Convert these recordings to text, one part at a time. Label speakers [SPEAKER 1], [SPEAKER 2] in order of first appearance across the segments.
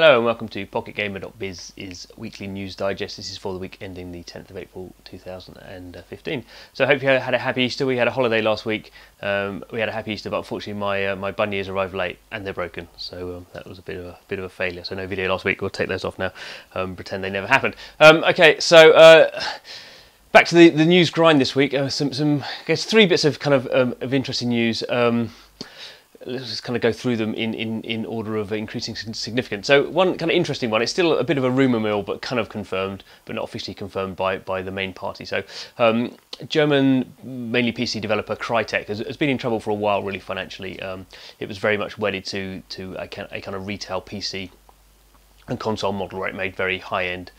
[SPEAKER 1] Hello and welcome to PocketGamer.biz's weekly news digest. This is for the week ending the 10th of April 2015. So I hope you had a happy Easter. We had a holiday last week. We had a happy Easter, but unfortunately my bunny arrived late and they're broken. So that was a bit of a failure. So no video last week. We'll take those off now. Pretend they never happened. Okay, so back to the news grind this week. Some I guess three bits of kind of interesting news. Let's just kind of go through them in order of increasing significance. So one kind of interesting one, it's still a bit of a rumour mill, but kind of confirmed, but not officially confirmed by the main party. So German, mainly PC developer Crytek has been in trouble for a while, really financially. It was very much wedded to a kind of retail PC and console model where it made very high-end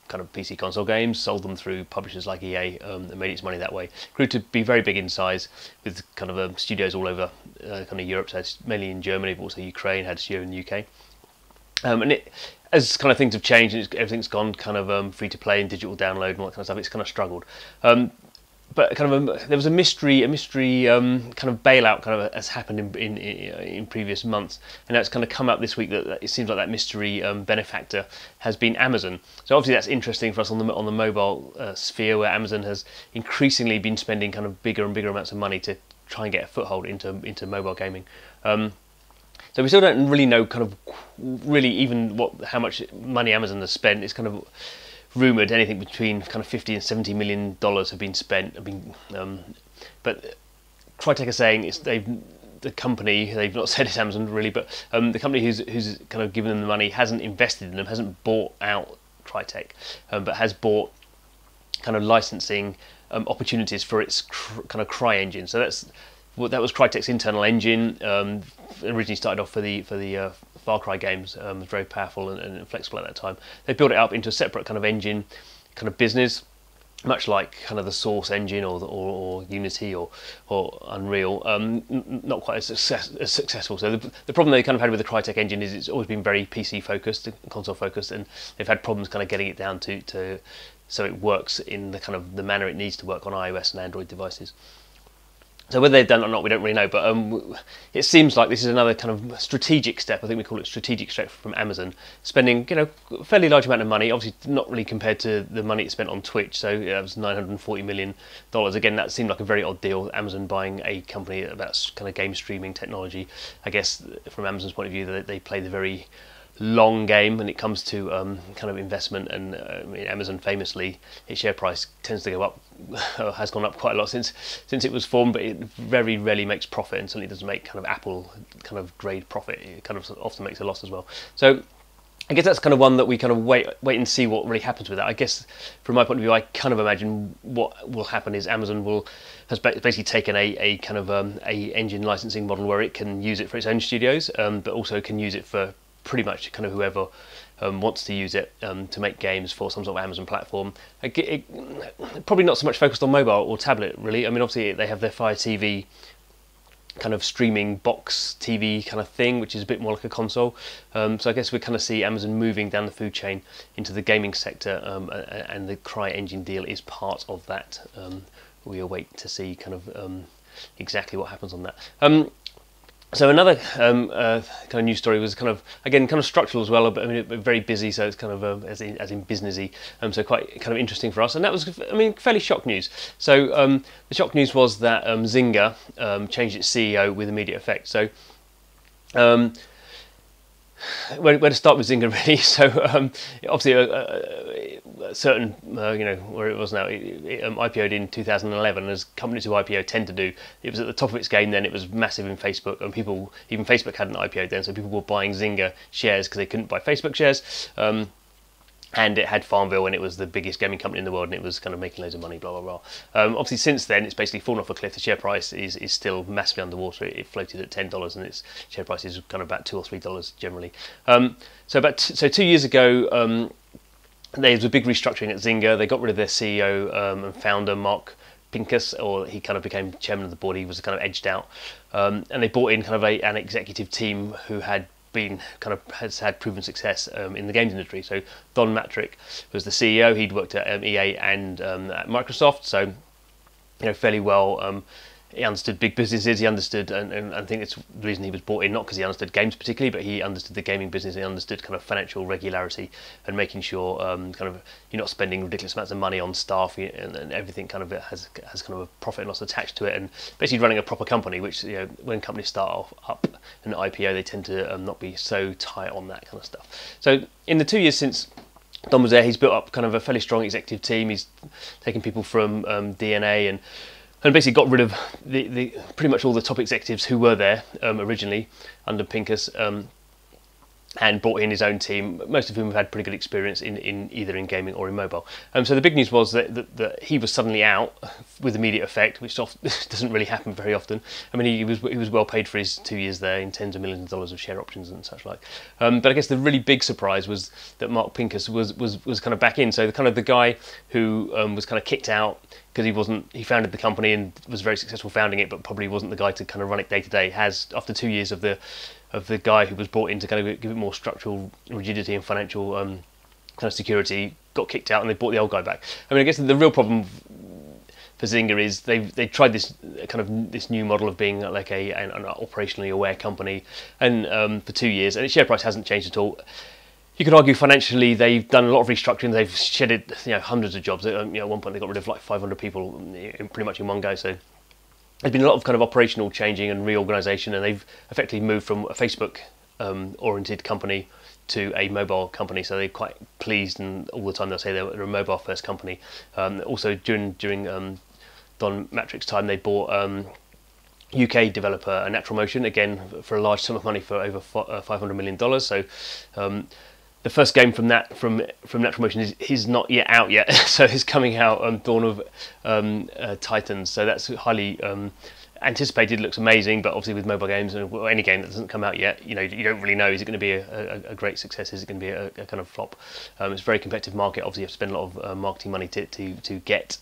[SPEAKER 1] kind of PC console games, sold them through publishers like EA, and made its money that way. Grew to be very big in size, with kind of studios all over kind of Europe, so mainly in Germany, but also Ukraine, had a studio in the UK. And as kind of things have changed, and everything's gone kind of free to play and digital download and all that kind of stuff, it's kind of struggled. But kind of there was a mystery kind of bailout kind of has happened in previous months, and now it's kind of come up this week that it seems like that mystery benefactor has been Amazon. So obviously that's interesting for us on the mobile sphere, where Amazon has increasingly been spending kind of bigger and bigger amounts of money to try and get a foothold into mobile gaming. So we still don't really know kind of really even how much money Amazon has spent. It's kind of rumoured anything between kind of 50 and 70 million dollars have been spent. But Crytek are saying the company, they've not said it's Amazon really, but the company who's kind of given them the money hasn't invested in them, hasn't bought out Crytek, but has bought kind of licensing opportunities for its kind of CryEngine. So that was Crytek's internal engine. Originally started off for the Far Cry games. Was very powerful and flexible at that time. They built it up into a separate kind of engine, kind of business, much like kind of the Source engine or Unity or Unreal. Not quite as successful. So the problem they kind of had with the Crytek engine is it's always been very PC focused, console focused, and they've had problems kind of getting it down to so it works in the kind of the manner it needs to work on iOS and Android devices. So whether they've done it or not, we don't really know, but it seems like this is another kind of strategic step. I think we call it strategic step from Amazon, spending a fairly large amount of money, obviously not really compared to the money it spent on Twitch, so it was $940 million. Again, that seemed like a very odd deal, Amazon buying a company that's kind of game streaming technology. I guess from Amazon's point of view, they play the very long game when it comes to kind of investment, and Amazon famously, its share price tends to go up, has gone up quite a lot since it was formed, but it very rarely makes profit, and certainly doesn't make kind of Apple kind of grade profit. It kind of often makes a loss as well. So I guess that's kind of one that we kind of wait and see what really happens with that. I guess from my point of view, I kind of imagine what will happen is Amazon has basically taken a kind of a engine licensing model where it can use it for its own studios, but also can use it for pretty much kind of whoever wants to use it to make games for some sort of Amazon platform. Probably not so much focused on mobile or tablet, really. I mean, obviously they have their Fire TV kind of streaming box TV kind of thing, which is a bit more like a console. So I guess we kind of see Amazon moving down the food chain into the gaming sector, and the CryEngine deal is part of that. We await to see kind of exactly what happens on that. So another kind of news story was kind of structural as well, but I mean very busy, so it's kind of as in businessy, so quite kind of interesting for us. And that was, I mean, fairly shock news. So the shock news was that Zynga changed its CEO with immediate effect. So where to start with Zynga really? So obviously a certain where it was now, it IPO'd in 2011, as companies who IPO tend to do. It was at the top of its game then. It was massive in Facebook, and even Facebook hadn't IPO'd then, so people were buying Zynga shares because they couldn't buy Facebook shares. And it had Farmville, and it was the biggest gaming company in the world, and it was kind of making loads of money, blah, blah, blah. Obviously, since then, it's basically fallen off a cliff. The share price is still massively underwater. It floated at $10, and its share price is kind of about $2 or $3 generally. So 2 years ago, there was a big restructuring at Zynga. They got rid of their CEO and founder, Mark Pincus, or he kind of became chairman of the board. He was kind of edged out. And they brought in kind of an executive team who has had proven success in the games industry. So Don Matrick was the CEO. He'd worked at EA and at Microsoft, so fairly well he understood big businesses. He understood, and I think it's the reason he was brought in, not because he understood games particularly, but he understood the gaming business. He understood kind of financial regularity and making sure kind of you're not spending ridiculous amounts of money on staff, and everything kind of has kind of a profit and loss attached to it, and basically running a proper company. Which, you know, when companies start off up an IPO, they tend to not be so tight on that kind of stuff. So in the 2 years since Don was there, he's built up kind of a fairly strong executive team. He's taken people from DNA and basically got rid of the pretty much all the top executives who were there originally under Pincus, and brought in his own team, most of whom have had pretty good experience in either in gaming or in mobile. So the big news was that he was suddenly out with immediate effect, which doesn't really happen very often. I mean, he was well paid for his 2 years there in tens of millions of dollars of share options and such like. But I guess the really big surprise was that Mark Pincus was kind of back in. So the guy who was kind of kicked out because he founded the company and was very successful founding it, but probably wasn't the guy to kind of run it day to day, has, after 2 years of the guy who was brought in to kind of give it more structural rigidity and financial kind of security, got kicked out, and they brought the old guy back. I mean, I guess the real problem for Zynga is they tried this kind of this new model of being like an operationally aware company, and for 2 years, and its share price hasn't changed at all. You could argue financially they've done a lot of restructuring. They've shedded hundreds of jobs. At one point they got rid of like 500 people pretty much in one go. So there's been a lot of kind of operational changing and reorganisation, and they've effectively moved from a Facebook oriented company to a mobile company. So they're quite pleased, and all the time they'll say they're a mobile first company. Also during Don Matrix's time, they bought UK developer Natural Motion, again for a large sum of money, for over $500 million. So the first game from Natural Motion is not yet out yet, so it's coming out Dawn of Titans. So that's highly anticipated. Looks amazing, but obviously with mobile games and any game that doesn't come out yet, you don't really know, is it going to be a great success? Is it going to be a kind of flop? It's a very competitive market. Obviously, you have to spend a lot of marketing money to get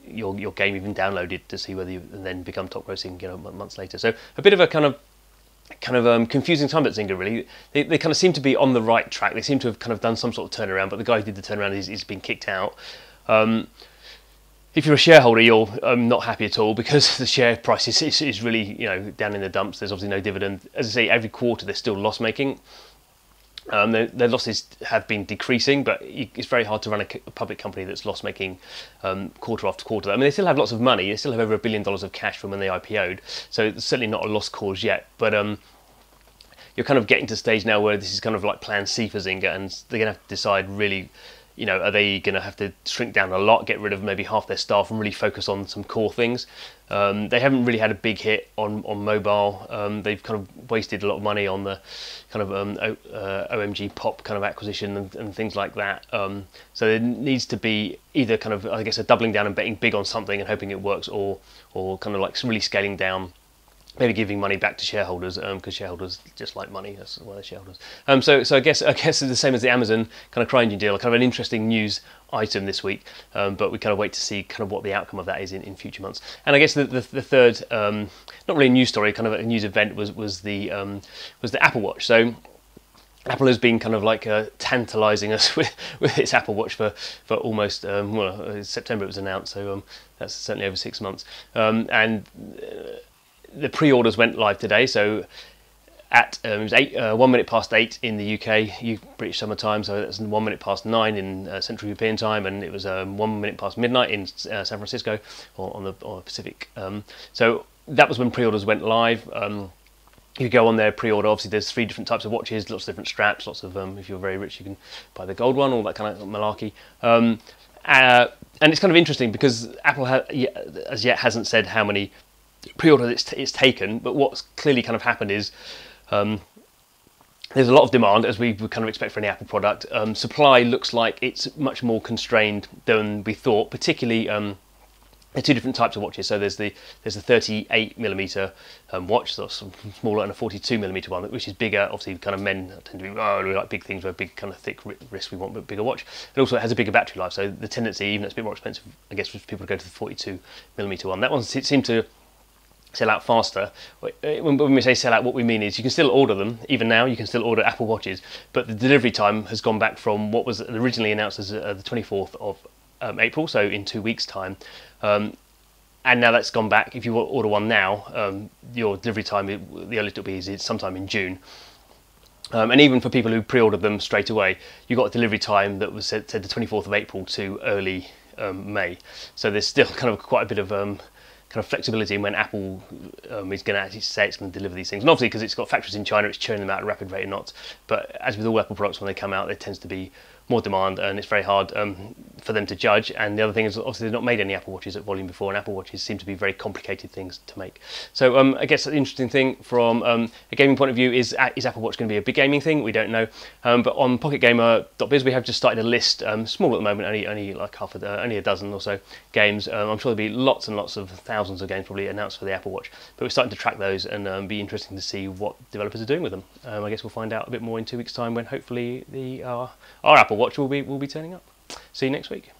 [SPEAKER 1] your game even downloaded to see whether you then become top grossing months later. So a bit of a kind of confusing time at Zynga, really. They kind of seem to be on the right track. They seem to have kind of done some sort of turnaround, but the guy who did the turnaround is been kicked out. If you're a shareholder, you're not happy at all, because the share price is really down in the dumps. There's obviously no dividend. As I say, every quarter they're still loss making. Their losses have been decreasing, but it's very hard to run a public company that's loss making quarter after quarter. I mean, they still have lots of money. They still have over $1 billion of cash from when they IPO'd, so it's certainly not a lost cause yet. But you're kind of getting to the stage now where this is kind of like Plan C for Zynga, and they're going to have to decide really, are they going to have to shrink down a lot, get rid of maybe half their staff, and really focus on some core things. They haven't really had a big hit on mobile. They've kind of wasted a lot of money on the kind of OMG Pop kind of acquisition and things like that. So there needs to be either kind of, I guess, a doubling down and betting big on something and hoping it works, or kind of like really scaling down, maybe giving money back to shareholders, because shareholders just like money. That's why they're shareholders. So I guess it's the same as the Amazon kind of CryEngine deal, kind of an interesting news item this week. But we kind of wait to see kind of what the outcome of that is in future months. And I guess the third, not really a news story, kind of a news event was the Apple Watch. So Apple has been kind of like tantalising us with its Apple Watch for almost September it was announced. So that's certainly over 6 months. And the pre-orders went live today, so at it was 1 minute past 8 in the UK, British summer time, so that's 1 minute past 9 in Central European time, and it was 1 minute past midnight in San Francisco, or on the Pacific. So that was when pre-orders went live. You go on there, pre-order. Obviously, there's 3 different types of watches, lots of different straps, lots of if you're very rich, you can buy the gold one, all that kind of malarkey. And it's kind of interesting because Apple as yet hasn't said how many pre-orders it's taken, but what's clearly kind of happened is there's a lot of demand, as we would kind of expect for any Apple product. Supply looks like it's much more constrained than we thought, particularly there are 2 different types of watches. So there's a 38mm watch, so smaller, and a 42mm one, which is bigger. Obviously, kind of men tend to be, we like big things, we're big kind of thick wrist, we want a bigger watch. And also it has a bigger battery life, so the tendency, even though it's a bit more expensive, I guess, for people to go to the 42mm one. That one seemed to sell out faster. When we say sell out, what we mean is you can still order them. Even now, you can still order Apple Watches, but the delivery time has gone back from what was originally announced as the 24th of April, so in 2 weeks' time. and now that's gone back. If you order one now, your delivery time, the earliest it'll be is sometime in June. And even for people who pre-ordered them straight away, you got a delivery time that was said the 24th of April to early May. So there's still kind of quite a bit of kind of flexibility in when Apple is going to actually say it's going to deliver these things. And obviously, because it's got factories in China, it's churning them out at a rapid rate or not. But as with all Apple products, when they come out, there tends to be more demand, and it's very hard for them to judge. And the other thing is, obviously, they've not made any Apple Watches at volume before, and Apple Watches seem to be very complicated things to make. So I guess the interesting thing from a gaming point of view is Apple Watch going to be a big gaming thing? We don't know. But on PocketGamer.biz, we have just started a list, small at the moment, only like only a dozen or so games. I'm sure there'll be lots and lots of thousands of games probably announced for the Apple Watch. But we're starting to track those, and be interesting to see what developers are doing with them. I guess we'll find out a bit more in 2 weeks' time when hopefully our Apple Watch will be turning up. See you next week.